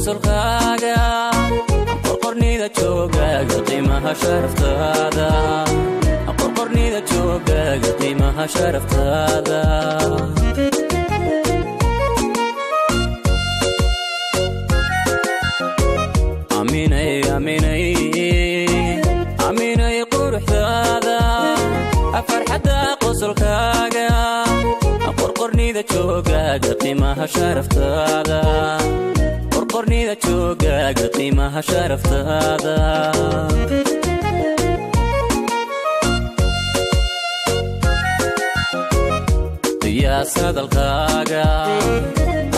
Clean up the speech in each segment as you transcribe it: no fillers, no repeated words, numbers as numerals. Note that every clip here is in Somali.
qosolkaaga qorqornida joogaaga qiimaha sharaftaada qorqornida joogaaga qiimaha sharaftaada aaminay aaminay aaminay quruxdaada farxadda qosolkaaga qorqornida joogaaga qiimaha sharaftaada qorqornida joogaaga qiimaha sharaftaada siyaasadalkaaga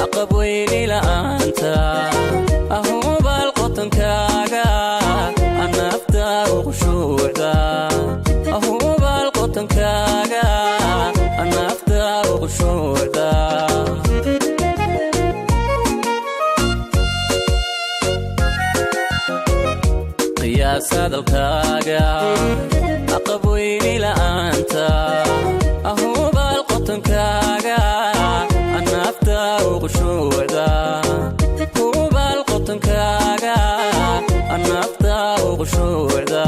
aqab weyni la'aanta ahubaal qotankaaga anafta ugu shuucda ahubaal qotankaaga anafta ugu shuucda siyaasadalkaaga aqab weyni la'aanta ahubaal qotankaaga anafta ugu shuucda hubaal qotankaaga anafta ugu shuucda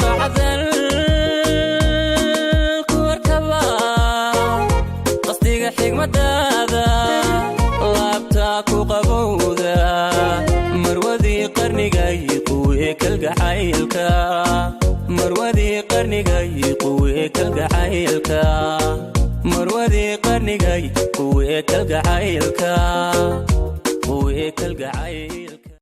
qacdal ku arkaba qasdiga xigmadaada laabta ku qabowda marwadii qarnigay quwee kalgacaylka marwadii qarnigay quwee kalgacaylka marwadii qarnigay quwee kalgacaylka quwee kalgacaylka